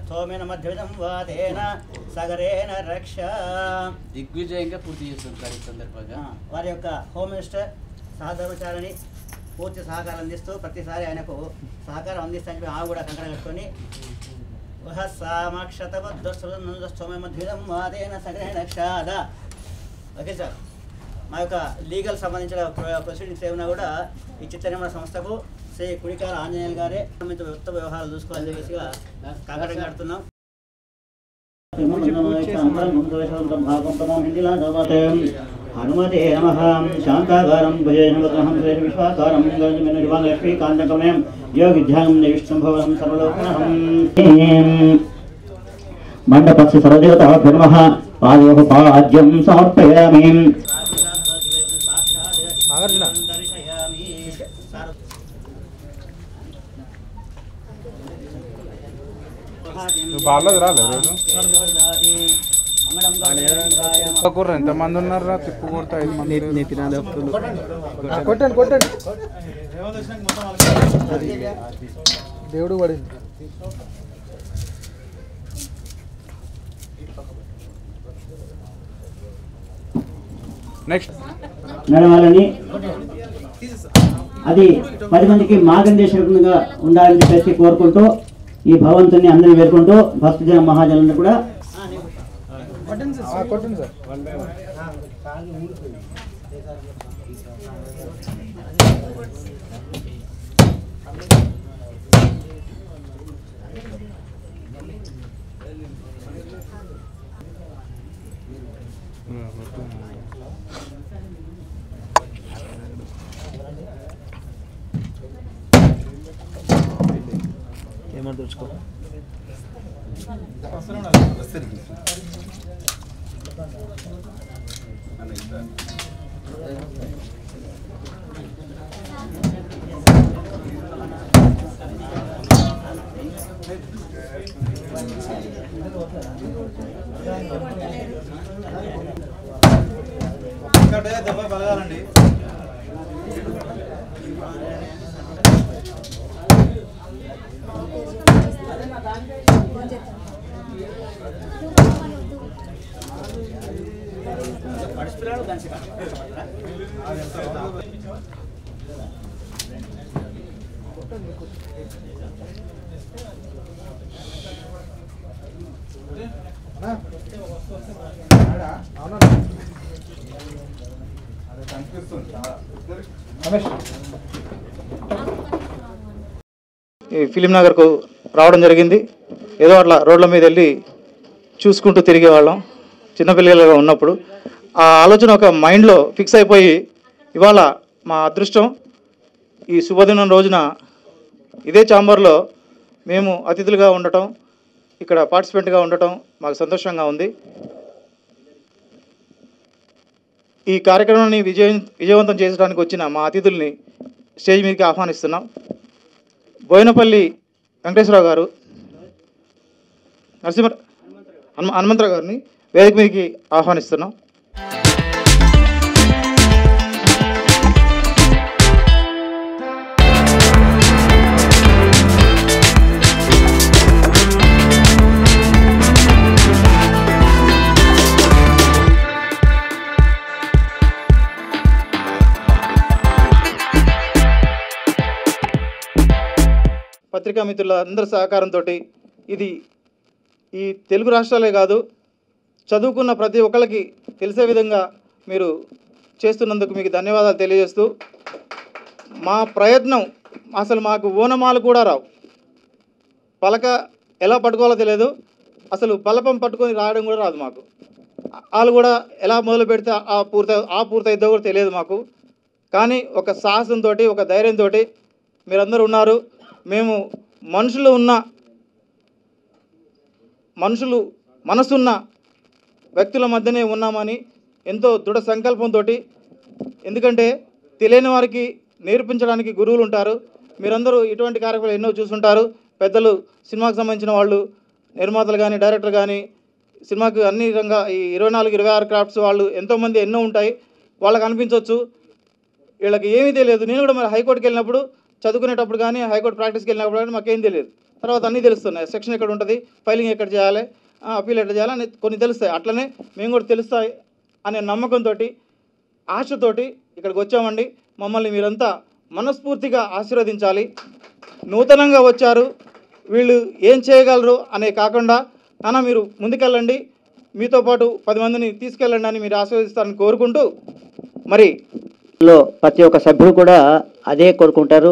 స్థోమేన మధ్యమిదం వాతేన సగరేన రక్ష. దిగ్విజయంగా పూర్తి చేస్తుంటారు ఈ సందర్భంగా. వారి యొక్క హోమ్ మినిస్టర్ సహధర్మచారిని పూర్తి సహకారం అందిస్తూ ప్రతిసారి ఆయనకు సహకారం అందిస్తానని చెప్పి ఆమె కూడా కంకణం కట్టుకొని ఓకే సార్. మా యొక్క లీగల్ సంబంధించిన ప్రొసీడింగ్స్ ఏమైనా కూడా ఈ చిత్రనిర్మాణ సంస్థకు శ్రీ కుడికాల ఆంజనేయులు గారే ఉత్తమ వ్యవహారాలు చూసుకోవాలని చెప్పేసిగా కంకణం కడుతున్నాం. హనుమతే నమః. శాంతాకారం భుజేనవతహం విశ్వాకారం లక్ష్మీకాంతకమయం యోగిధ్యానం విష్ణుం భవనం సర్వలోకనహం. మండపస్య సర్వదేవతాభ్యో నమః. పాదయోః పాద్యం సమర్పయామి. ఎంతమంది ఉన్నారు? తిప్పు కొడతా కొట్టండి కొట్టండి. దేవుడు పడింది. నెక్స్ట్ నడవాలని అది 10 మందికి మార్గదర్శకంగా ఉండాలని చెప్పేసి కోరుకుంటూ ఈ భగవంతుని అందరినీ వేడుకుంటూ భక్తజన మహాజనులు కూడా కొట్టండి సార్. ఏమన్నా తెచ్చుకో. దెబ్బ బలగాలండి. ఈ ఫిలిం నగర్కు రావడం జరిగింది. ఏదో అట్లా రోడ్ల మీద వెళ్ళి చూసుకుంటూ తిరిగేవాళ్ళం చిన్నపిల్లలుగా ఉన్నప్పుడు. ఆ ఆలోచన ఒక మైండ్లో ఫిక్స్ అయిపోయి ఇవాళ మా అదృష్టం ఈ శుభదినం రోజున ఇదే ఛాంబర్లో మేము అతిథులుగా ఉండటం, ఇక్కడ పార్టిసిపెంట్గా ఉండటం మాకు సంతోషంగా ఉంది. ఈ కార్యక్రమాన్ని విజయవంతం చేయడానికి వచ్చిన మా అతిథుల్ని స్టేజ్ మీదకి ఆహ్వానిస్తున్నాం. బోయినపల్లి వెంకటేశ్వరరావు గారు, హనుమంతరావు గారిని వేదిక మీదకి ఆహ్వానిస్తున్నాం. పత్రికా మిత్రుల అందరి సహకారంతో ఇది ఈ తెలుగు రాష్ట్రాలే కాదు, చదువుకున్న ప్రతి ఒక్కరికి తెలిసే విధంగా మీరు చేస్తున్నందుకు మీకు ధన్యవాదాలు తెలియజేస్తూ, మా ప్రయత్నం అసలు మాకు ఓనమాలు కూడా రావు, పలక ఎలా పట్టుకోవాలో తెలియదు, అసలు పలపం పట్టుకొని రావడం కూడా రాదు మాకు. వాళ్ళు కూడా ఎలా మొదలు పెడితే పూర్తయిద్దో కూడా తెలియదు మాకు. కానీ ఒక సాహసంతో, ఒక ధైర్యంతో మీరందరూ ఉన్నారు. మేము మనసున్న వ్యక్తుల మధ్యనే ఉన్నామని ఎంతో దృఢ సంకల్పంతో, ఎందుకంటే తెలియని వారికి నేర్పించడానికి గురువులు ఉంటారు. మీరందరూ ఇటువంటి కార్యక్రమాలు ఎన్నో చూసుంటారు. పెద్దలు, సినిమాకి సంబంధించిన వాళ్ళు, నిర్మాతలు కానీ, డైరెక్టర్ కానీ, సినిమాకి అన్ని విధంగా ఈ 24-26 క్రాఫ్ట్స్ వాళ్ళు ఎంతోమంది ఎన్నో ఉంటాయి. వాళ్ళకి అనిపించవచ్చు వీళ్ళకి ఏమీ తెలియదు. నేను కూడా మరి హైకోర్టుకి వెళ్ళినప్పుడు, చదువుకునేటప్పుడు కానీ, హైకోర్టు ప్రాక్టీస్కి వెళ్ళినప్పుడు కానీ మాకేం తెలియదు. తర్వాత అన్నీ తెలుస్తున్నాయి. సెక్షన్ ఎక్కడ ఉంటుంది, ఫైలింగ్ ఎక్కడ చేయాలి, అప్పీల్ ఎక్కడ చేయాలి అని కొన్ని తెలుస్తాయి. అట్లనే మేము కూడా తెలుస్తాయి అనే నమ్మకంతో ఆశతోటి ఇక్కడికి వచ్చామండి. మమ్మల్ని మీరంతా మనస్ఫూర్తిగా ఆశీర్వదించాలి. నూతనంగా వచ్చారు, వీళ్ళు ఏం చేయగలరు అనే కాకుండా నాన్న మీరు ముందుకెళ్ళండి, మీతో పాటు 10 మందిని తీసుకెళ్ళండి అని మీరు ఆశీర్వదిస్తారని కోరుకుంటూ, మరి ప్రతి ఒక్క సభ్యుడు కూడా అదే కోరుకుంటారు.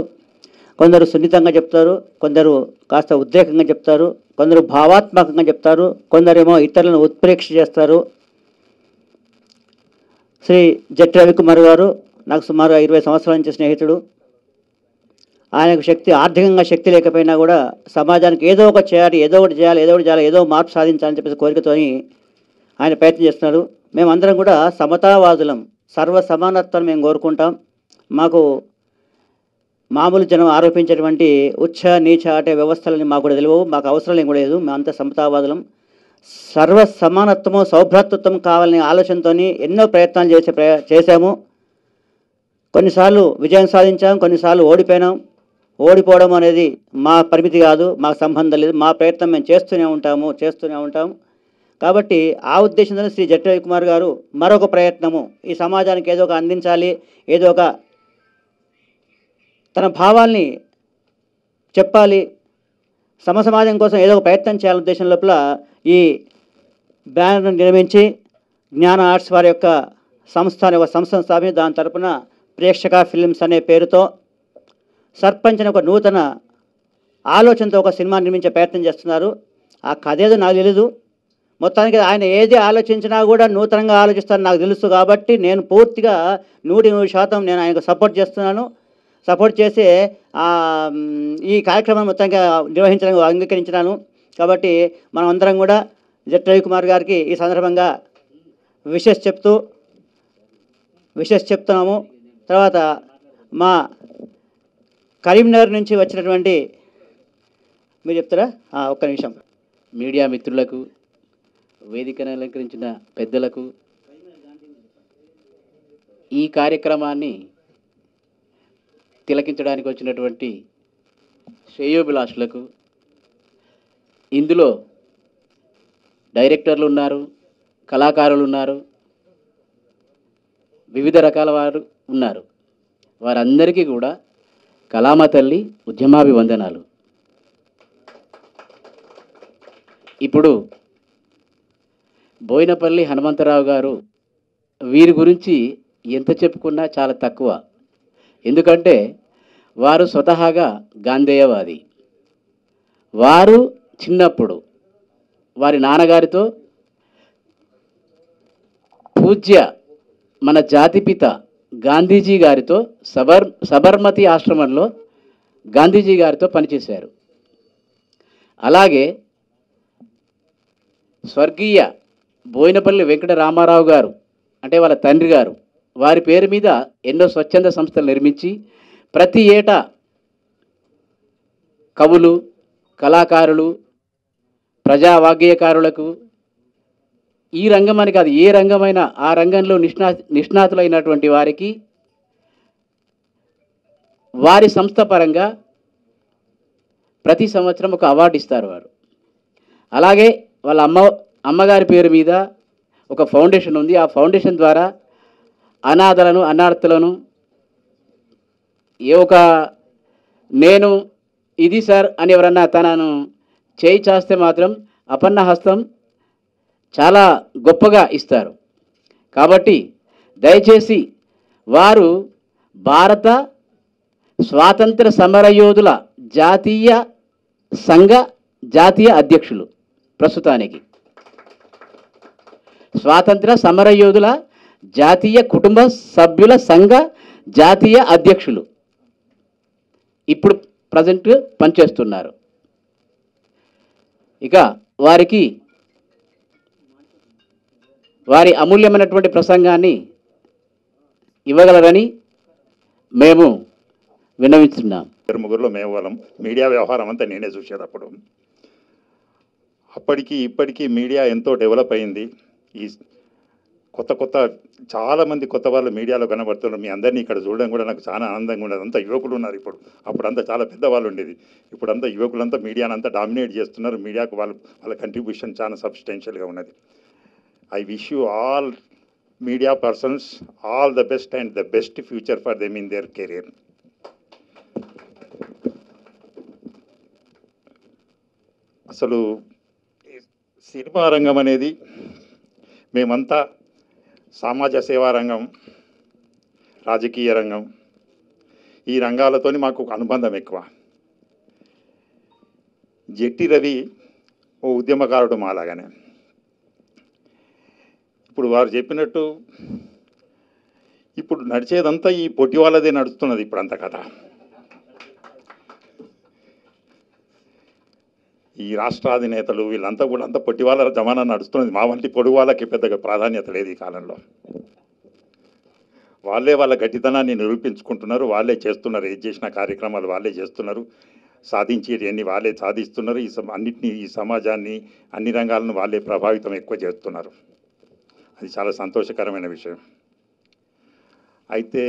కొందరు సున్నితంగా చెప్తారు, కొందరు కాస్త ఉద్రేకంగా చెప్తారు, కొందరు భావాత్మకంగా చెప్తారు, కొందరేమో ఇతరులను ఉత్ప్రేక్ష చేస్తారు. శ్రీ జట్టి రవికుమార్ గారు నాకు సుమారు 20 సంవత్సరాల నుంచి స్నేహితుడు. ఆయనకు ఆర్థికంగా శక్తి లేకపోయినా కూడా సమాజానికి ఏదో ఒకటి చేయాలి, ఏదో ఒకటి చేయాలి, ఏదో మార్పు సాధించాలని చెప్పేసి కోరికతోని ఆయన ప్రయత్నం చేస్తున్నారు. మేమందరం కూడా సమతావాదులం, సర్వ సమానత్వం మేము కోరుకుంటాం. మాకు మామూలు జనం ఆరోపించేటువంటి ఉచ్చ నీచ అటే వ్యవస్థలని మాకు కూడా తెలియవు, మాకు అవసరం కూడా లేదు. మేమంతా సమతావాదులం. సర్వ సమానత్వము సౌభ్రాతృత్వం కావాలనే ఆలోచనతో ఎన్నో ప్రయత్నాలు చేశాము. కొన్నిసార్లు విజయం సాధించాం, కొన్నిసార్లు ఓడిపోయినాం. ఓడిపోవడం అనేది మా పరిమితి కాదు, మాకు సంబంధం లేదు. మా ప్రయత్నం మేము చేస్తూనే ఉంటాము. కాబట్టి ఆ ఉద్దేశంతో శ్రీ జట్టి రవికుమార్ గారు మరొక ప్రయత్నము, ఈ సమాజానికి ఏదో ఒక అందించాలి, ఏదో ఒక తన భావాల్ని చెప్పాలి, సమాజం కోసం ఏదో ఒక ప్రయత్నం చేయాలనే ఉద్దేశం లోపల ఈ బ్యానర్ను నిర్మించి జ్ఞాన ఆర్ట్స్ వారి యొక్క సంస్థను స్థాపించి దాని తరపున ప్రేక్షక ఫిల్మ్స్ అనే పేరుతో సర్పంచ్ అనే ఒక నూతన ఆలోచనతో ఒక సినిమా నిర్మించే ప్రయత్నం చేస్తున్నారు. ఆ కథ ఏదో నాకు తెలీదు. మొత్తానికి ఆయన ఏది ఆలోచించినా కూడా నూతనంగా ఆలోచిస్తారని నాకు తెలుసు. కాబట్టి నేను పూర్తిగా 100% నేను ఆయనకు సపోర్ట్ చేస్తున్నాను. సపోర్ట్ చేసి ఈ కార్యక్రమాన్ని మొత్తంగా నిర్వహించడానికి అంగీకరించినాను. కాబట్టి మనం అందరం కూడా జట్టి రవికుమార్ గారికి ఈ సందర్భంగా విషెస్ చెప్తున్నాము. తర్వాత మా కరీంనగర్ నుంచి వచ్చినటువంటి మీరు చెప్తారా? ఒక్క నిమిషం. మీడియా మిత్రులకు, వేదికను అలంకరించిన పెద్దలకు, ఈ కార్యక్రమాన్ని తిలకించడానికి వచ్చినటువంటి శ్రేయోభిలాషులకు, ఇందులో డైరెక్టర్లు ఉన్నారు, కళాకారులు ఉన్నారు, వివిధ రకాల వారు ఉన్నారు. వారందరికీ కూడా కళామ తల్లి ఉద్యమాభివందనాలు. ఇప్పుడు బోయినపల్లి హనుమంతరావు గారు, వీరి గురించి ఎంత చెప్పుకున్నా చాలా తక్కువ. ఎందుకంటే వారు స్వతహాగా గాంధేయవాది. వారు చిన్నప్పుడు వారి నాన్నగారితో పూజ్య మన జాతిపిత గాంధీజీ గారితో సబర్మతి ఆశ్రమంలో గాంధీజీ గారితో పనిచేశారు. అలాగే స్వర్గీయ బోయినపల్లి వెంకట రామారావు గారు అంటే వాళ్ళ తండ్రి గారు, వారి పేరు మీద ఎన్నో స్వచ్ఛంద సంస్థలు నిర్మించి ప్రతి ఏటా కవులు, కళాకారులు, ప్రజావాగ్గేయకారులకు, ఈ రంగం అని కాదు ఏ రంగమైనా ఆ రంగంలో నిష్ణాతులైనటువంటి వారికి వారి సంస్థ పరంగా ప్రతి సంవత్సరం ఒక అవార్డు ఇస్తారు వారు. అలాగే వాళ్ళ అమ్మగారి పేరు మీద ఒక ఫౌండేషన్ ఉంది. ఆ ఫౌండేషన్ ద్వారా అనాథలను, అనాథలను నేను ఇది సార్ అని ఎవరన్నా తనను చేయి చేస్తే మాత్రం అపన్న హస్తం చాలా గొప్పగా ఇస్తారు. కాబట్టి దయచేసి వారు భారత స్వాతంత్ర సమరయోధుల జాతీయ సంఘ జాతీయ అధ్యక్షులు. ప్రస్తుతానికి స్వాతంత్ర సమరయోధుల జాతీయ కుటుంబ సభ్యుల సంఘ జాతీయ అధ్యక్షులు ఇప్పుడు ప్రజెంట్ పనిచేస్తున్నారు. ఇక వారికి వారి అమూల్యమైనటువంటి ప్రసంగాన్ని ఇవ్వగలరని మేము విన్నవిస్తున్నాం. ముగ్గురులో మేము వాళ్ళం. మీడియా వ్యవహారం అంతా నేనే చూసేటప్పుడు. అప్పటికి ఇప్పటికీ మీడియా ఎంతో డెవలప్ అయింది. ఈ చాలామంది కొత్త వాళ్ళు మీడియాలో కనబడుతున్నారు. మీ అందరినీ ఇక్కడ చూడడం కూడా నాకు చాలా ఆనందంగా ఉండదు. అంతా యువకులు ఉన్నారు ఇప్పుడు. అప్పుడంతా చాలా పెద్దవాళ్ళు ఉండేది. ఇప్పుడంతా యువకులంతా మీడియాని అంతా డామినేట్ చేస్తున్నారు. మీడియాకు వాళ్ళ కంట్రిబ్యూషన్ చాలా సబ్స్టెన్షియల్గా ఉన్నది. I wish you all media persons all the best and the best future for them in their career. అసలు సినిమా రంగం అనేది మేమంతా సమాజ సేవా రంగం, రాజకీయ రంగం, ఈ రంగాలతోని మాకు ఒక అనుబంధం ఎక్కువ. జెట్టి రవి ఓ ఉద్యమకారుడు మాలాగానే. ఇప్పుడు వారు చెప్పినట్టు ఇప్పుడు నడిచేదంతా ఈ పొట్టి వాళ్ళదే నడుస్తున్నది ఇప్పుడంతా కథ. ఈ రాష్ట్రాధినేతలు వీళ్ళంతా కూడా అంతా పొట్టి వాళ్ళ జమానా నడుస్తున్నది. మా వంటి పొడుగు వాళ్ళకి పెద్దగా ప్రాధాన్యత లేదు ఈ కాలంలో. వాళ్ళే వాళ్ళ గట్టితనాన్ని నిరూపించుకుంటున్నారు. వాళ్ళే చేస్తున్నారు. ఏది చేసిన కార్యక్రమాలు వాళ్ళే చేస్తున్నారు. సాధించేటివన్నీ వాళ్ళే సాధిస్తున్నారు. అన్నింటినీ ఈ సమాజాన్ని అన్ని రంగాలను వాళ్ళే ప్రభావితం ఎక్కువ చేస్తున్నారు. అది చాలా సంతోషకరమైన విషయం. అయితే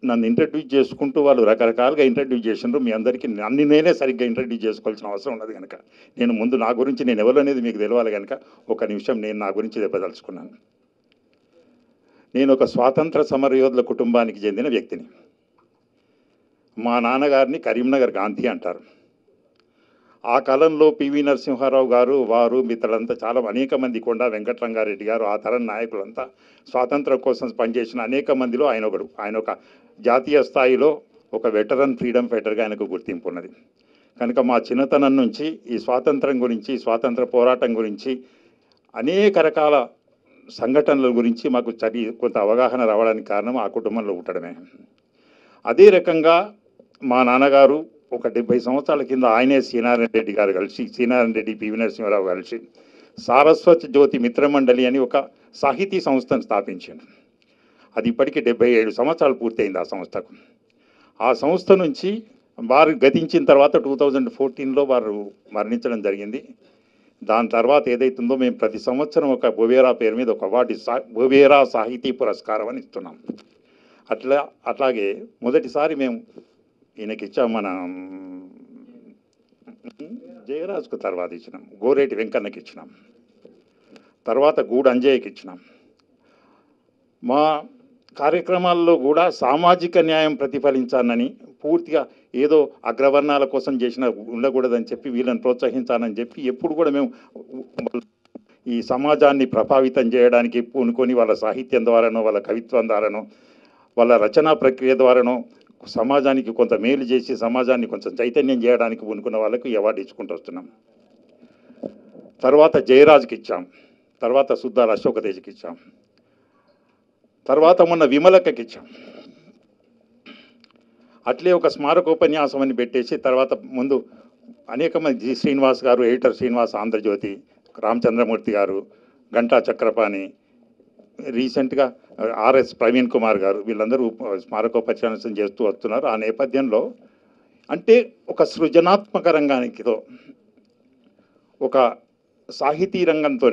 నన్ను ఇంట్రడ్యూస్ చేసుకుంటూ వాళ్ళు రకరకాలుగా ఇంట్రడ్యూస్ చేసినారు. మీ అందరికీ అన్ని నేనే సరిగ్గా ఇంట్రడ్యూస్ చేసుకోవాల్సిన అవసరం ఉన్నది కనుక నేను ముందు నా గురించి నేను ఎవరు అనేది మీకు తెలియాలి కనుక ఒక నిమిషం నేను నా గురించి చెప్పదలుచుకున్నాను. నేను ఒక స్వాతంత్ర సమరయోధుల కుటుంబానికి చెందిన వ్యక్తిని. మా నాన్నగారిని కరీంనగర్ గాంధీ అంటారు. ఆ కాలంలో పివి నరసింహారావు గారు వారు మిత్రులంతా చాలా అనేక మంది, కొండా వెంకటరంగారెడ్డి గారు, ఆ తరం నాయకులంతా స్వాతంత్రం కోసం పనిచేసిన అనేక మందిలో ఆయన ఒకడు. ఆయన ఒక జాతీయ స్థాయిలో ఒక వెటరన్ ఫ్రీడమ్ ఫైటర్గా ఆయనకు గుర్తింపు ఉన్నది. కనుక మా చిన్నతనం నుంచి ఈ స్వాతంత్రం గురించి, స్వాతంత్ర పోరాటం గురించి, అనేక రకాల సంఘటనల గురించి మాకు కొంత అవగాహన రావడానికి కారణం ఆ కుటుంబంలో ఉండడమే. అదే రకంగా మా నాన్నగారు ఒక 70 సంవత్సరాల కింద ఆయనే శ్రీనారాయణ రెడ్డి గారు కలిసి, శ్రీనారాయణ రెడ్డి, పివి నరసింహారావు కలిసి సారస్వత జ్యోతి మిత్రమండలి అని ఒక సాహితీ సంస్థను స్థాపించారు. అది ఇప్పటికీ 77 సంవత్సరాలు పూర్తయింది ఆ సంస్థకు. ఆ సంస్థ నుంచి వారు గతించిన తర్వాత 2014లో వారు మరణించడం జరిగింది. దాని తర్వాత ఏదైతుందో మేము ప్రతి సంవత్సరం ఒక బొవేరా పేరు మీద ఒక అవార్డు, బొవేరా సాహితీ పురస్కారం అని ఇస్తున్నాం. అట్లాగే మొదటిసారి మేము ఈయనకి ఇచ్చాం, మన జయరాజ్కు తర్వాత ఇచ్చినాం, గోరేటి వెంకన్నకి ఇచ్చినాం, తర్వాత గూడు అంజయ్యకి ఇచ్చినాం. మా కార్యక్రమాల్లో కూడా సామాజిక న్యాయం ప్రతిఫలించాలని, పూర్తిగా ఏదో అగ్రవర్ణాల కోసం చేసిన ఉండకూడదని చెప్పి వీళ్ళని ప్రోత్సహించాలని చెప్పి ఎప్పుడు కూడా మేము ఈ సమాజాన్ని ప్రభావితం చేయడానికి పూనుకొని వాళ్ళ సాహిత్యం ద్వారానో, వాళ్ళ కవిత్వం ద్వారానో, వాళ్ళ రచనా ప్రక్రియ ద్వారానో సమాజానికి కొంత మేలు చేసి సమాజాన్ని కొంచెం చైతన్యం చేయడానికి పూనుకున్న వాళ్ళకు ఈ అవార్డు ఇచ్చుకుంటూ వస్తున్నాం. తర్వాత జయరాజ్కి ఇచ్చాం, తర్వాత సుద్దాల అశోక తేజ్కి ఇచ్చాం, తర్వాత మొన్న విమలక్కకి ఇచ్చాం. అట్లే ఒక స్మారకోపన్యాసం అని పెట్టేసి తర్వాత ముందు అనేక మంది, జి శ్రీనివాస్ గారు, ఎడిటర్ శ్రీనివాస్ ఆంధ్రజ్యోతి, రామచంద్రమూర్తి గారు, గంటా చక్రపాణి, రీసెంట్గా ఆర్ఎస్ ప్రవీణ్ కుమార్ గారు, వీళ్ళందరూ స్మారకోపన్యాసం చేస్తూ వస్తున్నారు. ఆ నేపథ్యంలో అంటే ఒక సృజనాత్మక రంగానికితో ఒక సాహితీ రంగంతో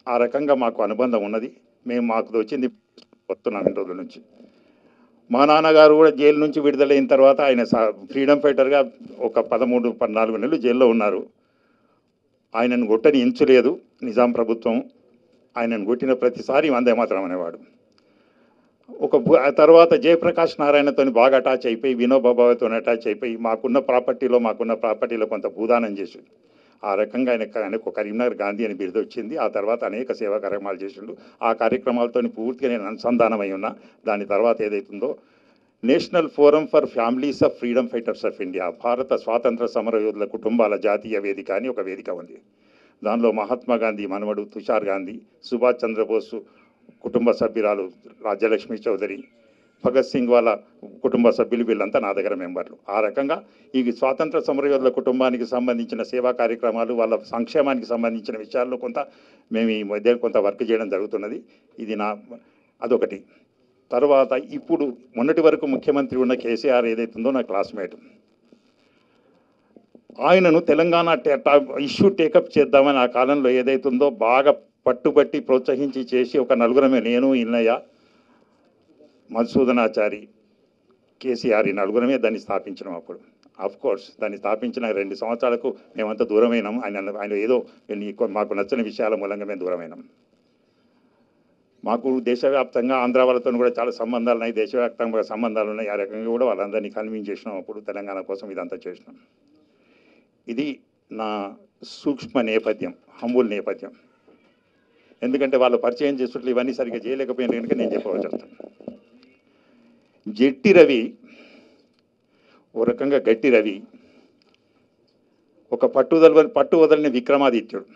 ఆ రకంగా మాకు అనుబంధం ఉన్నది. మేము మాకు వచ్చింది వస్తున్నాం ఇన్ని రోజుల నుంచి. మా నాన్నగారు కూడా జైలు నుంచి విడుదలైన తర్వాత ఆయన ఫ్రీడమ్ ఫైటర్గా ఒక 13-14 నెలలు జైల్లో ఉన్నారు. ఆయనను కొట్టని ఎంచలేదు నిజాం ప్రభుత్వం. ఆయనను కొట్టిన ప్రతిసారి వందే మాత్రం అనేవాడు. తర్వాత జయప్రకాష్ నారాయణతో బాగా అటాచ్ అయిపోయి, వినోబాబాతో అటాచ్ అయిపోయి మాకున్న ప్రాపర్టీలో కొంత భూదానం చేసి ఆ రకంగా ఆయనకు కరీంనగర్ గాంధీ అని బిరుదు వచ్చింది. ఆ తర్వాత అనేక సేవా కార్యక్రమాలు చేసిండు. ఆ కార్యక్రమాలతో పూర్తిగా నేను అనుసంధానమై ఉన్నా. దాని తర్వాత ఏదైతుందో national forum for families of freedom fighters of India, భారత స్వాతంత్ర సమరయోధుల కుటుంబాల జాతీయ వేదిక అని ఒక వేదిక ఉంది. దానిలో మహాత్మా గాంధీ మనవడు తుషార్ గాంధీ, సుభాష్ చంద్రబోసు కుటుంబ సభ్యురాలు రాజ్యలక్ష్మి చౌదరి, భగత్ సింగ్ వాళ్ళ కుటుంబ సభ్యులు, వీళ్ళంతా నా దగ్గర మెంబర్లు. ఆ రకంగా ఈ స్వాతంత్ర సమరయోధుల కుటుంబానికి సంబంధించిన సేవా కార్యక్రమాలు, వాళ్ళ సంక్షేమానికి సంబంధించిన విషయాల్లో కొంత మేము ఈ మధ్య కొంత వర్క్ చేయడం జరుగుతున్నది. ఇది అదొకటి. తర్వాత ఇప్పుడు మొన్నటి వరకు ముఖ్యమంత్రి ఉన్న కేసీఆర్ ఏదైతుందో నా క్లాస్మేట్, ఆయనను తెలంగాణ ఇష్యూ టేకప్ చేద్దామని ఆ కాలంలో ఏదైతుందో బాగా పట్టుబట్టి ప్రోత్సహించి చేసి ఒక నలుగురమే, నేను, ఇన్నయ్య, మధుసూదనాచారి, కేసీఆర్, ఈ నలుగురమే దాన్ని స్థాపించినాం. అప్పుడు కోర్స్ దాన్ని స్థాపించిన 2 సంవత్సరాలకు మేమంతా దూరమైనాం. ఆయన ఏదో మాకు నచ్చని విషయాల మూలంగా మేము దూరమైనాం. మాకు దేశవ్యాప్తంగా ఆంధ్ర వాళ్ళతో కూడా చాలా సంబంధాలు ఉన్నాయి, దేశవ్యాప్తంగా సంబంధాలు ఉన్నాయి. ఆ రకంగా కూడా వాళ్ళందరినీ కన్విన్స్ చేసినాం. అప్పుడు తెలంగాణ కోసం ఇదంతా చేసినాం. ఇది నా సూక్ష్మ నేపథ్యం, హంబుల్ నేపథ్యం. ఎందుకంటే వాళ్ళు పరిచయం చేస్తున్నట్లు ఇవన్నీ సరిగ్గా చేయలేకపోయినా కనుక నేను చెప్పవలసి వస్తాను. జట్టి రవి ఓ రకంగా గట్టి రవి, ఒక పట్టు వదలని విక్రమాదిత్యుడు.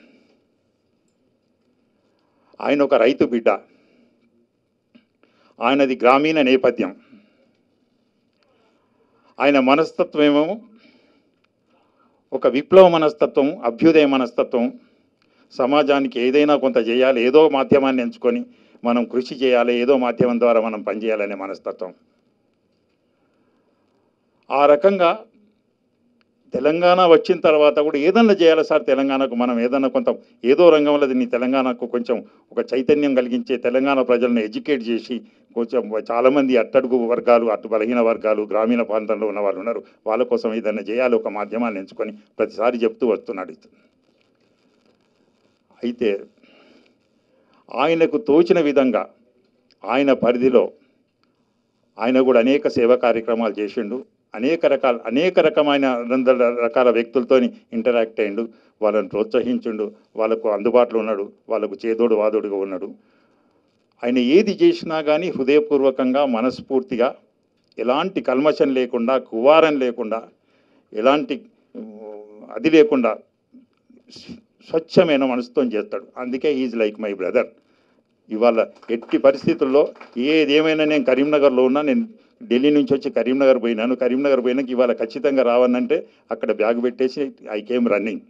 ఆయన ఒక రైతు బిడ్డ, ఆయనది గ్రామీణ నేపథ్యం. ఆయన మనస్తత్వం ఏమో ఒక విప్లవ మనస్తత్వం, అభ్యుదయ మనస్తత్వం. సమాజానికి ఏదైనా కొంత చేయాలి, ఏదో మాధ్యమాన్ని ఎంచుకొని మనం కృషి చేయాలి, ఏదో మాధ్యమం ద్వారా మనం పనిచేయాలనే మనస్తత్వం. ఆ రకంగా తెలంగాణ వచ్చిన తర్వాత కూడా ఏదన్నా చేయాలి సార్ తెలంగాణకు, మనం ఏదన్నా కొంత ఏదో రంగంలో దీన్ని తెలంగాణకు కొంచెం ఒక చైతన్యం కలిగించే, తెలంగాణ ప్రజలను ఎడ్యుకేట్ చేసి కొంచెం చాలామంది అట్టడుగు వర్గాలు, బలహీన వర్గాలు, గ్రామీణ ప్రాంతంలో ఉన్న వాళ్ళు ఉన్నారు, వాళ్ళ కోసం ఏదన్నా చేయాలి, ఒక మాధ్యమాన్ని ఎంచుకొని ప్రతిసారి చెప్తూ వస్తున్నాడు. అయితే ఆయనకు తోచిన విధంగా ఆయన పరిధిలో ఆయన కూడా అనేక సేవా కార్యక్రమాలు చేసిండు. అనేక రకమైన రకాల వ్యక్తులతో ఇంటరాక్ట్ అయ్యిండు, వాళ్ళని ప్రోత్సహించిండు, వాళ్ళకు అందుబాటులో ఉన్నాడు, వాళ్ళకు చేదోడు వాదోడుగా ఉన్నాడు. ఆయన ఏది చేసినా కానీ హృదయపూర్వకంగా, మనస్ఫూర్తిగా, ఎలాంటి కల్మషం లేకుండా, కువారం లేకుండా, ఎలాంటి అది లేకుండా స్వచ్ఛమైన మనసుతో చేస్తాడు. అందుకే ఈజ్ లైక్ మై బ్రదర్. ఇవాళ ఎట్టి పరిస్థితుల్లో ఏదేమైనా నేను కరీంనగర్లో ఉన్నా, నేను ఢిల్లీ నుంచి వచ్చి కరీంనగర్ పోయినాను. కరీంనగర్ పోయినాక ఇవాళ ఖచ్చితంగా రావనంటే అక్కడ బ్యాగ్ పెట్టేసి ఐ కేమ్ రన్నింగ్.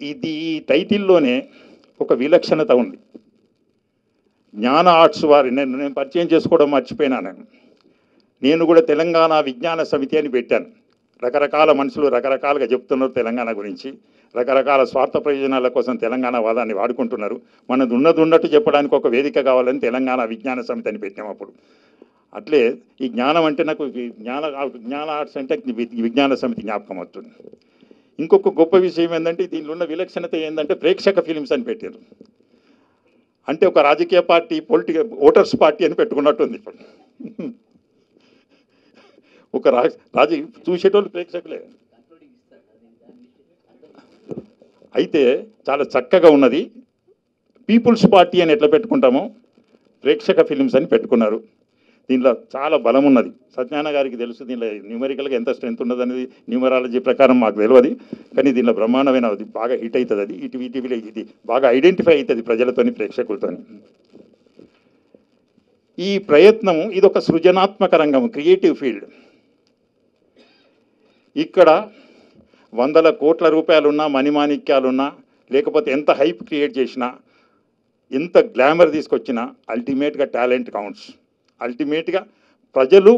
ఇది ఈ టైటిల్లోనే ఒక విలక్షణత ఉంది. జ్ఞాన ఆర్ట్స్ వారి నేను పరిచయం చేసుకోవడం మర్చిపోయినాను. నేను కూడా తెలంగాణ విజ్ఞాన సమితి అని పెట్టాను. రకరకాల మనుషులు రకరకాలుగా చెప్తున్నారు తెలంగాణ గురించి, రకరకాల స్వార్థ ప్రయోజనాల కోసం తెలంగాణ వాదాన్ని వాడుకుంటున్నారు. మనది ఉన్నట్టు చెప్పడానికి ఒక వేదిక కావాలని తెలంగాణ విజ్ఞాన సమితి అని పెట్టాము. అప్పుడు అట్లే ఈ జ్ఞానం అంటే నాకు జ్ఞాన ఆర్ట్స్ అంటే విజ్ఞాన సమితి జ్ఞాపకం వస్తుంది. ఇంకొక గొప్ప విషయం ఏంటంటే దీనిలో ఉన్న విలక్షణత ఏంటంటే ప్రేక్షక ఫిలిమ్స్ అని పెట్టారు. అంటే ఒక రాజకీయ పార్టీ, ఓటర్స్ పార్టీ అని పెట్టుకున్నట్టుంది. ఇప్పుడు ఒక చూసేటోళ్ళు ప్రేక్షకులే. అయితే చాలా చక్కగా ఉన్నది. పీపుల్స్ పార్టీ అని ఎట్లా పెట్టుకుంటామో ప్రేక్షక ఫిలిమ్స్ అని పెట్టుకున్నారు. దీనిలో చాలా బలం ఉన్నది. సత్యనారాయణ గారికి తెలుసు దీనిలో న్యూమరికల్గా ఎంత స్ట్రెంత్ ఉన్నది అనేది. న్యూమరాలజీ ప్రకారం మాకు తెలియదు, కానీ దీనిలో బ్రహ్మాండమైన అది బాగా హిట్ అవుతుంది. అది ఈటీవీలో ఇది బాగా ఐడెంటిఫై అవుతుంది ప్రజలతోని, ప్రేక్షకులతోని. ఈ ప్రయత్నం ఇది ఒక సృజనాత్మక రంగం, క్రియేటివ్ ఫీల్డ్. ఇక్కడ 100 కోట్ల రూపాయలున్నా, మణిమాణిక్యాలున్నా, లేకపోతే ఎంత హైప్ క్రియేట్ చేసినా, ఎంత గ్లామర్ తీసుకొచ్చినా అల్టిమేట్గా టాలెంట్ కౌంట్స్. అల్టిమేట్గా ప్రజలు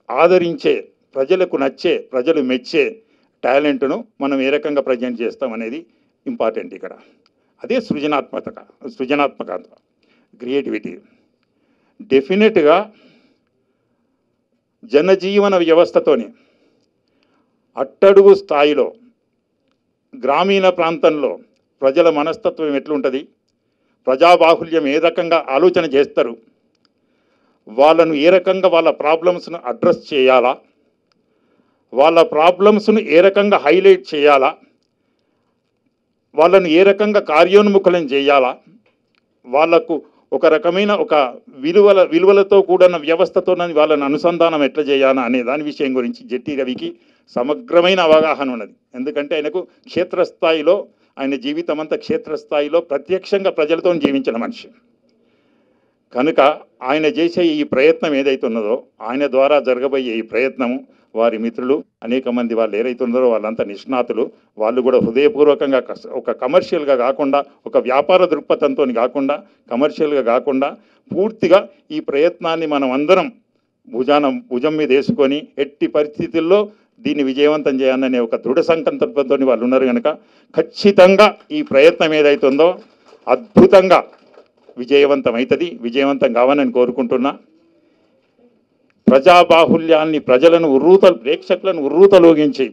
ఆదరించే, ప్రజలకు నచ్చే, ప్రజలు మెచ్చే టాలెంట్ను మనం ఏ రకంగా ప్రజెంట్ చేస్తాం అనేది ఇంపార్టెంట్ ఇక్కడ. అదే సృజనాత్మకత, క్రియేటివిటీ. డెఫినెట్గా జనజీవన వ్యవస్థతోని అట్టడుగు స్థాయిలో గ్రామీణ ప్రాంతంలో ప్రజల మనస్తత్వం ఎట్లుంటుంది, ప్రజాబాహుల్యం ఏ రకంగా ఆలోచన చేస్తారు, వాళ్ళను ఏ రకంగా వాళ్ళ ప్రాబ్లమ్స్ను అడ్రస్ చేయాలా, వాళ్ళ ప్రాబ్లమ్స్ను ఏ రకంగా హైలైట్ చేయాలా, వాళ్ళను ఏ రకంగా కార్యోన్ముఖులను చేయాలా, వాళ్లకు ఒక రకమైన ఒక విలువలతో కూడిన వ్యవస్థతో వాళ్ళని అనుసంధానం ఎట్లా చేయాలా అనే దాని విషయం గురించి జట్టి రవికి సమగ్రమైన అవగాహన ఉన్నది. ఎందుకంటే ఆయనకు క్షేత్రస్థాయిలో, ఆయన జీవితం అంతా క్షేత్రస్థాయిలో ప్రత్యక్షంగా ప్రజలతో జీవించిన మనిషి కనుక ఆయన చేసే ఈ ప్రయత్నం ఏదైతే ఉన్నదో, ఆయన ద్వారా జరగబోయే ఈ ప్రయత్నము, వారి మిత్రులు అనేక మంది వాళ్ళు ఏదైతే ఉన్నారో వాళ్ళంతా నిష్ణాతులు. వాళ్ళు కూడా హృదయపూర్వకంగా ఒక కమర్షియల్గా కాకుండా, ఒక వ్యాపార దృక్పథంతో కాకుండా, కమర్షియల్గా కాకుండా పూర్తిగా ఈ ప్రయత్నాన్ని మనం అందరం భుజం మీద వేసుకొని ఎట్టి పరిస్థితుల్లో దీన్ని విజయవంతం చేయాలనే ఒక దృఢ సంకల్పంతో వాళ్ళు ఉన్నారు కనుక ఖచ్చితంగా ఈ ప్రయత్నం ఏదైతుందో అద్భుతంగా విజయవంతం అవుతుంది, విజయవంతం కావాలని కోరుకుంటున్నా. ప్రజాబాహుల్యాన్ని ప్రజలను ప్రేక్షకులను ఉర్రూతలోగించి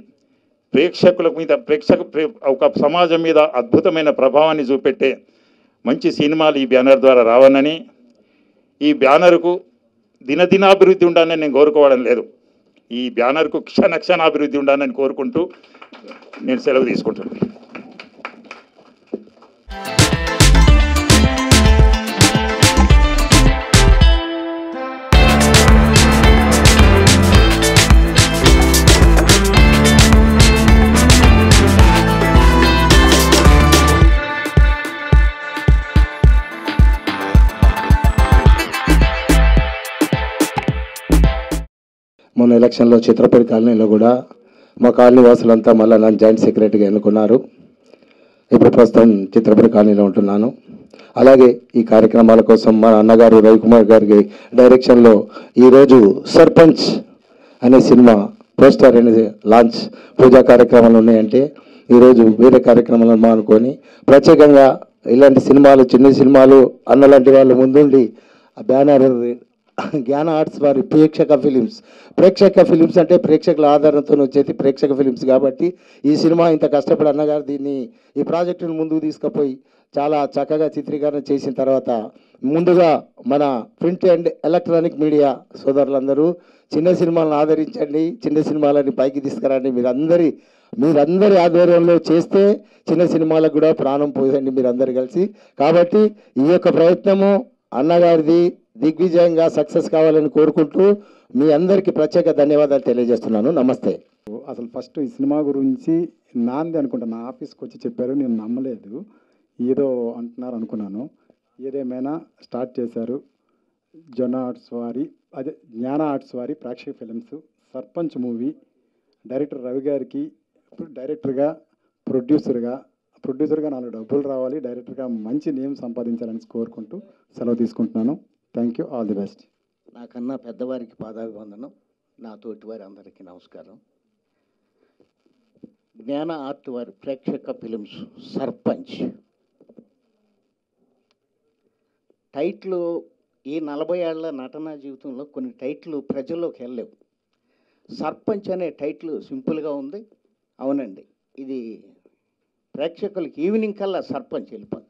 ప్రేక్షకుల మీద ఒక సమాజం మీద అద్భుతమైన ప్రభావాన్ని చూపెట్టే మంచి సినిమాలు ఈ బ్యానర్ ద్వారా రావాలని, ఈ బ్యానర్కు దినదినాభివృద్ధి ఉండాలని నేను కోరుకోవడం లేదు, ఈ బ్యానర్కు క్షణాభివృద్ధి ఉండాలని కోరుకుంటూ నేను సెలవు తీసుకుంటున్నాను. మొన్న ఎలక్షన్లో చిత్రపేట కాలనీలో కూడా మా కాలనీ వాసులంతా మళ్ళీ నన్ను జాయింట్ సెక్రటరీగా ఎన్నుకున్నారు. ఇప్పుడు ప్రస్తుతం చిత్రపేట కాలనీలో ఉంటున్నాను. అలాగే ఈ కార్యక్రమాల కోసం మా అన్నగారు రవికుమార్ గారికి డైరెక్షన్లో ఈరోజు సర్పంచ్ అనే సినిమా పోస్టర్ అనేది లాంచ్ పూజా కార్యక్రమాలు ఉన్నాయంటే ఈరోజు వేరే కార్యక్రమాలను మానుకొని ప్రత్యేకంగా ఇలాంటి సినిమాలు చిన్న సినిమాలు అన్నలాంటి వాళ్ళు ముందుండి ఆ బ్యానర్ జ్ఞాన ఆర్ట్స్ వారి ప్రేక్షక ఫిలిమ్స్ అంటే ప్రేక్షకుల ఆధారంతో వచ్చేది ప్రేక్షక ఫిలిమ్స్ కాబట్టి ఈ సినిమా ఇంత కష్టపడి అన్నగారు ఈ ప్రాజెక్టును ముందుకు తీసుకుపోయి చాలా చక్కగా చిత్రీకరణ చేసిన తర్వాత ముందుగా మన ప్రింట్ అండ్ ఎలక్ట్రానిక్ మీడియా సోదరులందరూ చిన్న సినిమాలను ఆదరించండి, చిన్న సినిమాలని పైకి తీసుకురండి. మీరందరి ఆధ్వర్యంలో చేస్తే చిన్న సినిమాలకు కూడా ప్రాణం పోయండి మీరందరూ కలిసి. కాబట్టి ఈ యొక్క ప్రయత్నము అన్నగారిది దిగ్విజయంగా సక్సెస్ కావాలని కోరుకుంటూ మీ అందరికీ ప్రత్యేక ధన్యవాదాలు తెలియజేస్తున్నాను. నమస్తే. అసలు ఫస్ట్ ఈ సినిమా గురించి నాంది అనుకుంటా, నా ఆఫీస్కి వచ్చి చెప్పారు, నేను నమ్మలేదు, ఏదో అంటున్నారు అనుకున్నాను. ఏదేమైనా స్టార్ట్ చేశారు. జ్ఞాన ఆర్ట్స్ వారి ప్రేక్షక films sarpanch movie director Ravi గారికి డైరెక్టర్గా ప్రొడ్యూసర్గా 4 డబ్బులు రావాలి, డైరెక్టర్గా మంచి నేమ్ సంపాదించాలని కోరుకుంటూ సెలవు తీసుకుంటున్నాను. Thank you, all the best. నాకన్నా పెద్దవారికి పాదాభివందనం, నా తోటి వారి అందరికీ నమస్కారం. జ్ఞాన ఆర్ట్ వారి ప్రేక్షక ఫిలిమ్స్ సర్పంచ్ టైటిల్ ఈ 40 ఏళ్ల నటనా జీవితంలో కొన్ని టైటిల్ ప్రజల్లోకి వెళ్ళలేవు. సర్పంచ్ అనే టైటిల్ సింపుల్గా ఉంది. అవునండి, ఇది ప్రేక్షకులకి ఈవినింగ్ కల్లా సర్పంచ్ వెళ్ళిపోతుంది.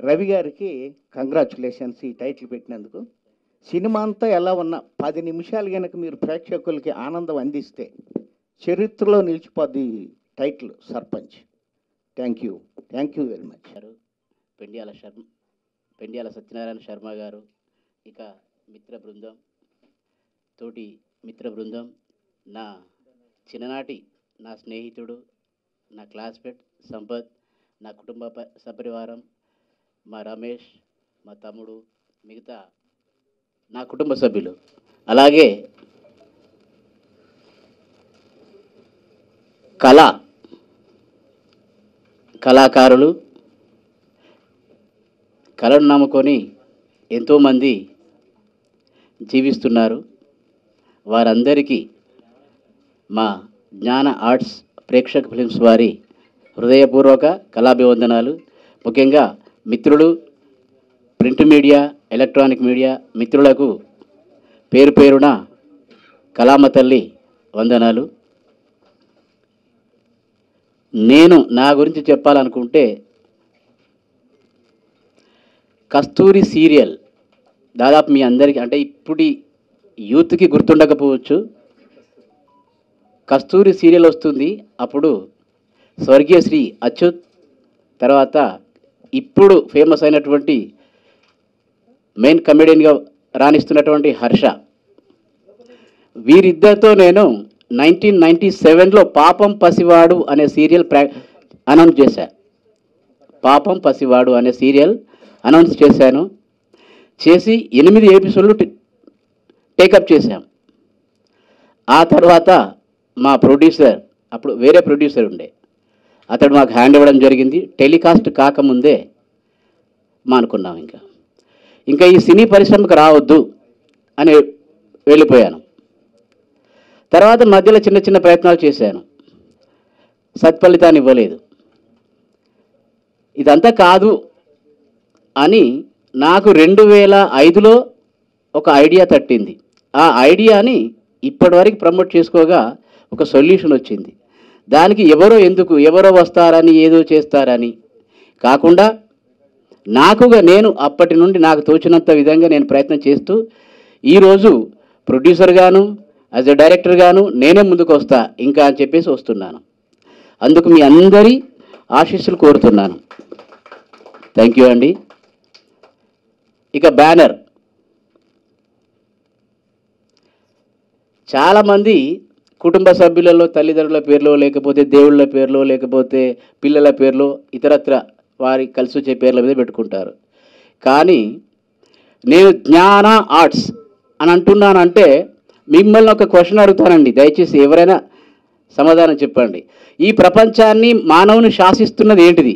రవి గారికి కంగ్రాచులేషన్స్ ఈ టైటిల్ పెట్టినందుకు. సినిమా అంతా ఎలా ఉన్నా 10 నిమిషాలు కనుక మీరు ప్రేక్షకులకి ఆనందం అందిస్తే చరిత్రలో నిలిచిపోద్ది title Sarpanch. Thank you very much. Pendyala Satyanarayana Sharma garu, ఇక తోటి మిత్ర బృందం, నా చిన్ననాటి నా స్నేహితుడు, నా క్లాస్మేట్ సంపత్, నా కుటుంబ సపరివారం, మా రమేష్, మా తమ్ముడు, మిగతా నా కుటుంబ సభ్యులు, అలాగే కళాకారులు, కళను నమ్ముకొని ఎంతోమంది జీవిస్తున్నారు. వారందరికీ మా జ్ఞాన ఆర్ట్స్ ప్రేక్షక ఫిలిమ్స్ వారి హృదయపూర్వక కళాభివందనాలు. ముఖ్యంగా మిత్రులు, ప్రింట్ మీడియా, ఎలక్ట్రానిక్ మీడియా మిత్రులకు పేరు పేరున కళామ తల్లి వందనాలు. నేను నా గురించి చెప్పాలనుకుంటే కస్తూరి సీరియల్ దాదాపు మీ అందరికీ, అంటే ఇప్పుడు యూత్కి గుర్తుండకపోవచ్చు, కస్తూరి సీరియల్ వస్తుంది. అప్పుడు స్వర్గీయ శ్రీ అచ్యుత్, తర్వాత ఇప్పుడు ఫేమస్ అయినటువంటి మెయిన్ కమెడియన్గా రాణిస్తున్నటువంటి హర్ష, వీరిద్దరితో నేను 1997లో పాపం పసివాడు అనే సీరియల్ అనౌన్స్ చేశాను. పాపం పసివాడు అనే సీరియల్ అనౌన్స్ చేశాను. చేసి 8 ఎపిసోడ్లు టేకప్ చేశాం. ఆ తర్వాత మా ప్రొడ్యూసర్, అప్పుడు వేరే ప్రొడ్యూసర్ ఉండే, అతడు మాకు హ్యాండ్ ఇవ్వడం జరిగింది. టెలికాస్ట్ కాకముందే అనుకున్నాం ఇంకా ఈ సినీ పరిశ్రమకు రావద్దు అని వెళ్ళిపోయాను. తర్వాత మధ్యలో చిన్న చిన్న ప్రయత్నాలు చేశాను, సత్ఫలితాన్ని ఇవ్వలేదు. ఇదంతా కాదు అని నాకు 2005లో ఒక ఐడియా తట్టింది. ఆ ఐడియాని ఇప్పటివరకు ప్రమోట్ చేసుకోగా ఒక సొల్యూషన్ వచ్చింది. దానికి ఎవరో వస్తారని ఏదో చేస్తారని కాకుండా నేను అప్పటి నుండి నాకు తోచినంత విధంగా నేను ప్రయత్నం చేస్తూ ఈరోజు ప్రొడ్యూసర్గాను యాజ్ ఎ డైరెక్టర్గాను నేనే ముందుకు వస్తా ఇంకా అని చెప్పేసి వస్తున్నాను. అందుకు మీ అందరి ఆశీస్సులు కోరుతున్నాను. థ్యాంక్ యూ అండి. ఇక బ్యానర్, చాలామంది కుటుంబ సభ్యులలో తల్లిదండ్రుల పేర్లో, లేకపోతే దేవుళ్ళ పేర్లో, లేకపోతే పిల్లల పేర్లో, ఇతరత్ర వారి కలిసి వచ్చే పేర్ల మీద పెట్టుకుంటారు. కానీ నేను జ్ఞాన ఆర్ట్స్ అని అంటున్నానంటే మిమ్మల్ని ఒక క్వశ్చన్ అడుగుతానండి, దయచేసి ఎవరైనా సమాధానం చెప్పండి. ఈ ప్రపంచాన్ని మానవుని శాసిస్తున్నది ఏంటిది?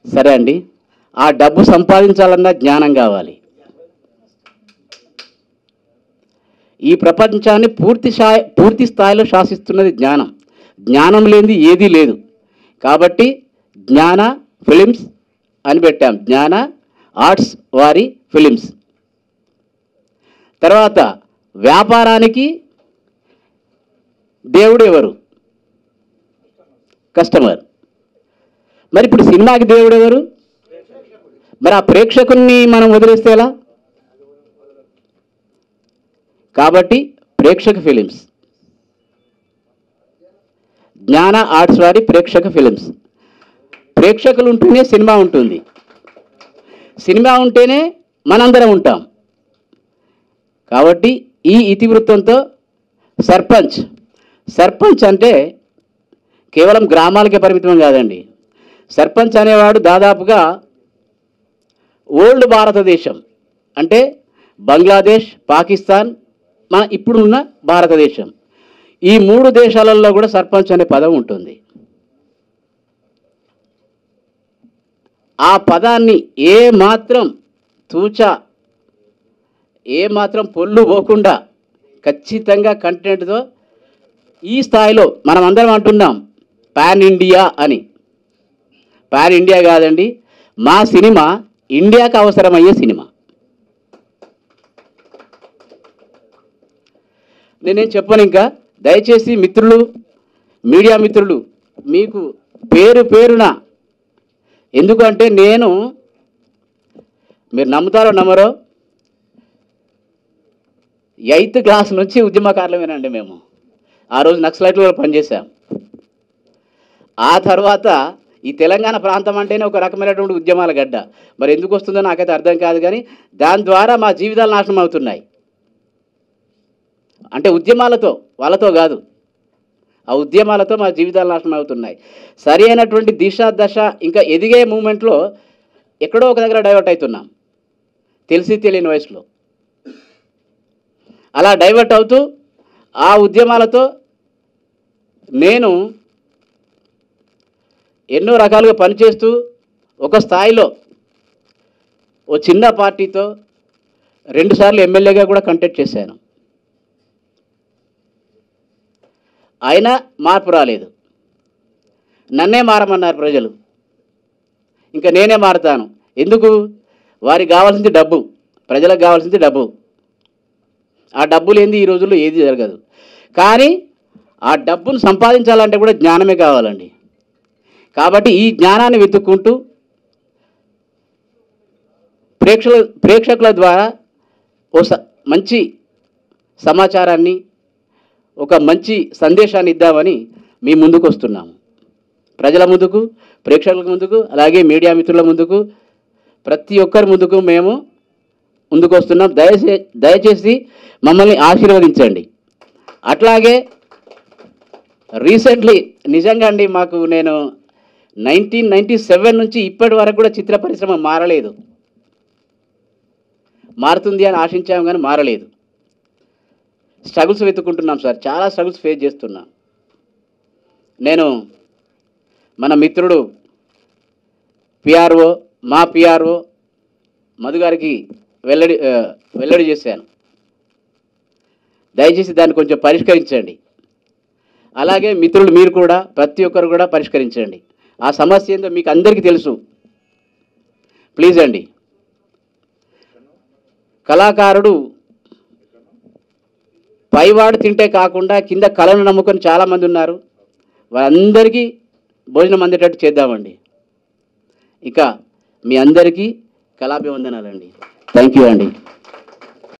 సరే అండి, ఆ డబ్బు సంపాదించాలన్నా జ్ఞానం కావాలి. ఈ ప్రపంచాన్ని పూర్తి స్థాయిలో శాసిస్తున్నది జ్ఞానం. జ్ఞానం లేనిది ఏదీ లేదు. కాబట్టి జ్ఞాన ఫిలిమ్స్ అని పెట్టాం, జ్ఞాన ఆర్ట్స్ వారి ఫిలిమ్స్. తర్వాత వ్యాపారానికి దేవుడు ఎవరు? కస్టమర్. మరి ఇప్పుడు సినిమాకి దేవుడు ఎవరు? మరి ఆ ప్రేక్షకుల్ని మనం వదిలేస్తే ఎలా? కాబట్టి ప్రేక్షక ఫిలిమ్స్, జ్ఞాన ఆర్ట్స్ వారి ప్రేక్షక ఫిలిమ్స్. ప్రేక్షకులు ఉంటేనే సినిమా ఉంటుంది, సినిమా ఉంటేనే మనందరం ఉంటాం. కాబట్టి ఈ ఇతివృత్తంతో సర్పంచ్ అంటే కేవలం గ్రామాలకే పరిమితం కాదండి. సర్పంచ్ అనేవాడు దాదాపుగా ఓల్డ్ భారతదేశం అంటే బంగ్లాదేశ్, పాకిస్తాన్, మన ఇప్పుడున్న భారతదేశం, ఈ 3 దేశాలలో కూడా సర్పంచ్ అనే పదం ఉంటుంది. ఆ పదాన్ని ఏ మాత్రం పొల్లు పోకుండా ఖచ్చితంగా కంటెంట్తో ఈ స్థాయిలో మనం అందరం అంటున్నాం పాన్ ఇండియా అని. పాన్ ఇండియా కాదండి, మా సినిమా ఇండియాకు అవసరమయ్యే సినిమా. నేనేం చెప్పను ఇంకా. దయచేసి మిత్రులు, మీడియా మిత్రులు, మీకు పేరున, ఎందుకంటే మీరు నమ్ముతారో నమ్మరో 8th క్లాస్ నుంచి ఉద్యమకారులమేనండి మేము. ఆ రోజు నక్సలైట్లో పనిచేశాం. ఆ తర్వాత ఈ తెలంగాణ ప్రాంతం అంటేనే ఒక రకమైనటువంటి ఉద్యమాల గడ్డ. మరి ఎందుకు వస్తుందో నాకైతే అర్థం కాదు, కానీ దాని ద్వారా మా జీవితాలు నాశనం అవుతున్నాయి. అంటే ఉద్యమాలతో, వాళ్ళతో కాదు, ఆ ఉద్యమాలతో మా జీవితాలు నాశనం అవుతున్నాయి. సరి అయినటువంటి దశ ఇంకా ఎదిగే మూమెంట్లో ఎక్కడో ఒక దగ్గర డైవర్ట్ అవుతున్నాం, తెలియని వయసులో. అలా డైవర్ట్ అవుతూ ఆ ఉద్యమాలతో నేను ఎన్నో రకాలుగా పనిచేస్తూ ఒక స్థాయిలో ఓ చిన్న పార్టీతో 2 సార్లు ఎమ్మెల్యేగా కూడా కంటెస్ట్ చేశాను. అయినా మార్పు రాలేదు. నన్నే మారమన్నారు ప్రజలు. ఇంకా నేనే మారుతాను. ఎందుకు? వారికి కావాల్సింది డబ్బు, ప్రజలకు కావాల్సింది డబ్బు. ఆ డబ్బు లేనిది ఈ రోజుల్లో ఏది జరగదు. కానీ ఆ డబ్బును సంపాదించాలంటే కూడా జ్ఞానమే కావాలండి. కాబట్టి ఈ జ్ఞానాన్ని వెతుక్కుంటూ ప్రేక్షకుల ద్వారా మంచి సమాచారాన్ని, ఒక మంచి సందేశాన్ని ఇద్దామని మీ ముందుకు వస్తున్నాము. ప్రజల ముందుకు, ప్రేక్షకుల ముందుకు, అలాగే మీడియా మిత్రుల ముందుకు, ప్రతి ఒక్కరి ముందుకు మేము ముందుకు వస్తున్నాం. దయచేసి మమ్మల్ని ఆశీర్వదించండి. అట్లాగే రీసెంట్లీ నిజంగా అండి, నేను 1997 నుంచి ఇప్పటి వరకు కూడా చిత్ర పరిశ్రమ మారలేదు. మారుతుంది అని ఆశించాము కానీ మారలేదు. స్ట్రగుల్స్ వెతుక్కుంటున్నాం సార్, చాలా స్ట్రగుల్స్ ఫేస్ చేస్తున్నాం. మన మిత్రుడు పిఆర్ఓ మా పిఆర్ఓ మధు గారికి వెల్లడి చేశాను. దయచేసి దాన్ని కొంచెం పరిష్కరించండి. అలాగే మిత్రులు మీరు కూడా ప్రతి ఒక్కరు కూడా పరిష్కరించండి. ఆ సమస్య ఏందో మీకు అందరికీ తెలుసు. ప్లీజ్ అండి. కళాకారుడు పైవాడు తింటే కాకుండా కింద కళను నమ్ముకొని చాలామంది ఉన్నారు. వాళ్ళందరికీ భోజనం అందేటట్టు చేద్దామండి. ఇక మీ అందరికీ కళాభివందనాలండి. థ్యాంక్ యూ అండి.